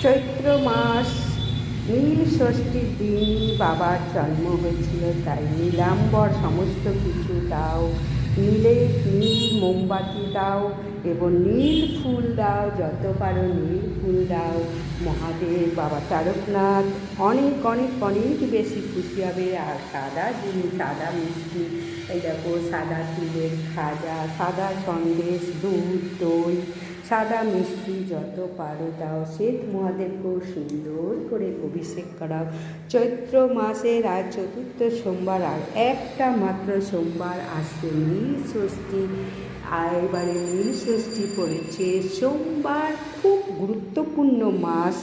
চৈত্র মাস নীল ষষ্ঠীর দিন বাবার জন্ম হয়েছিল, তাই নীলাম্বর সমস্ত কিছু দাও, নীল মোমবাতি দাও এবং নীল ফুল দাও, যত পারো নীল ফুল দাও। মহাদেব বাবা তারকনাথ অনেক অনেক অনেক বেশি খুশি হবে। আর সাদা জিনিস, সাদা মিষ্টি, এই দেখো সাদা তিলের খাজা, সাদা সন্দেশ, দুধ, দই, সাদা মিষ্টি যত পারো দাও। শ্বেত মহাদেবকেও সুন্দর করে অভিষেক করাও। চৈত্র মাসের আজ চতুর্থ সোমবার, আর একটা মাত্র সোমবার আসছে নীল ষষ্ঠী। আর এবারে নীল ষষ্ঠী পড়েছে সোমবার, খুব গুরুত্বপূর্ণ মাস।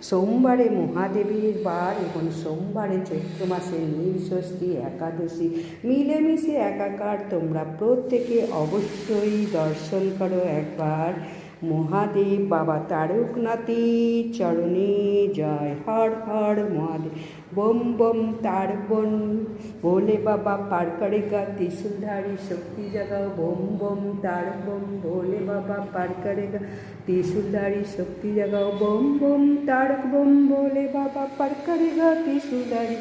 সোমবারে মহাদেবের বার এবং সোমবারে চৈত্র মাসে নীল ষষ্ঠী একাদশী মিলেমিশে একাকার। তোমরা প্রত্যেকে অবশ্যই দর্শন করো একবার। মহাদেব বাবা তারকনাথের চরণে জয়। হর হর মহাদেব, বম বম তার বন, ভোলে বাবা পার করেগা ত্রিশূলধারী শক্তি জাগাও। বম বম তার বম, ভোলে বাবা পার করেগা ত্রিশূলধারী শক্তি জাগাও। বম বম তারক বম, ভোলে বাবা পার করেগা ত্রিশূলধারী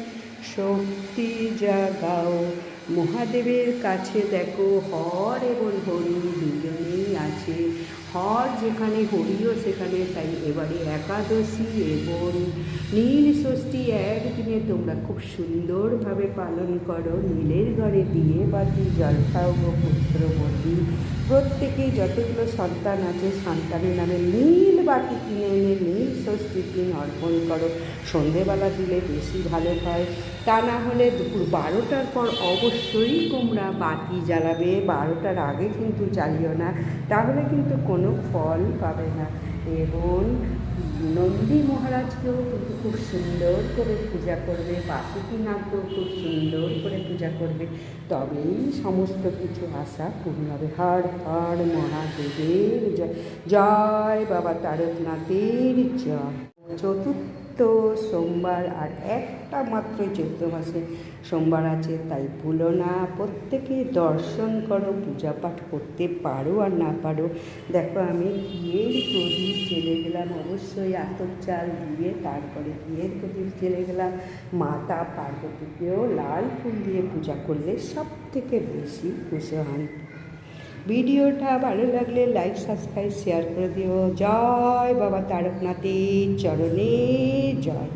শক্তি জাগাও। মহাদেবের কাছে দেখো হর এবং হরি দুজনেই আছে। হর যেখানে হরিও সেখানে, তাই এবারে একাদশী এবং নীল ষষ্ঠী একদিনে তোমরা খুব সুন্দরভাবে পালন করো। নীলের ঘরে দিয়ে বাতি জলখাও গো পুত্রবতী। প্রত্যেকেই যতগুলো সন্তান আছে সন্তানের নামে নীল বাতি কিনে এনে নীল ষষ্ঠীর দিন অর্পণ করো। সন্ধেবেলা দিলে বেশি ভালো হয়, তা না হলে দুপুর 12টার পর অবশ্যই তোমরা বাতি জ্বালাবে। 12টার আগে কিন্তু জ্বালিও না, তাহলে কিন্তু কোনো ফল পাবে না। এবং নন্দী মহারাজকেও কিন্তু খুব সুন্দর করে পূজা করবে, বাসুকীনাথকেও খুব সুন্দর করে পূজা করবে, তবেই সমস্ত কিছু আশা পূর্ণ হবে। হর হর মহাদেবের জয়, জয় বাবা তারকনাথের জয়। চতুর্থ সোমবার, আর একটা মাত্র চৈত্র মাসে সোমবার আছে, তাই ভুলো না। প্রত্যেকে দর্শন করো, পূজা পাঠ করতে পারো আর না পারো। দেখো আমি ঘিয়ের প্রদীপ জেলে গেলাম, অবশ্যই আতপ চাল দিয়ে, তারপরে ঘিয়ের প্রদীপ জেলে গেলাম। মাতা পার্বতীকেও লাল ফুল দিয়ে পূজা করলে সব থেকে বেশি খুশি হন। ভিডিওটা ভালো লাগলে লাইক, সাবস্ক্রাইব, শেয়ার করে দিও। জয় বাবা তারকনাথের চরণে জয়।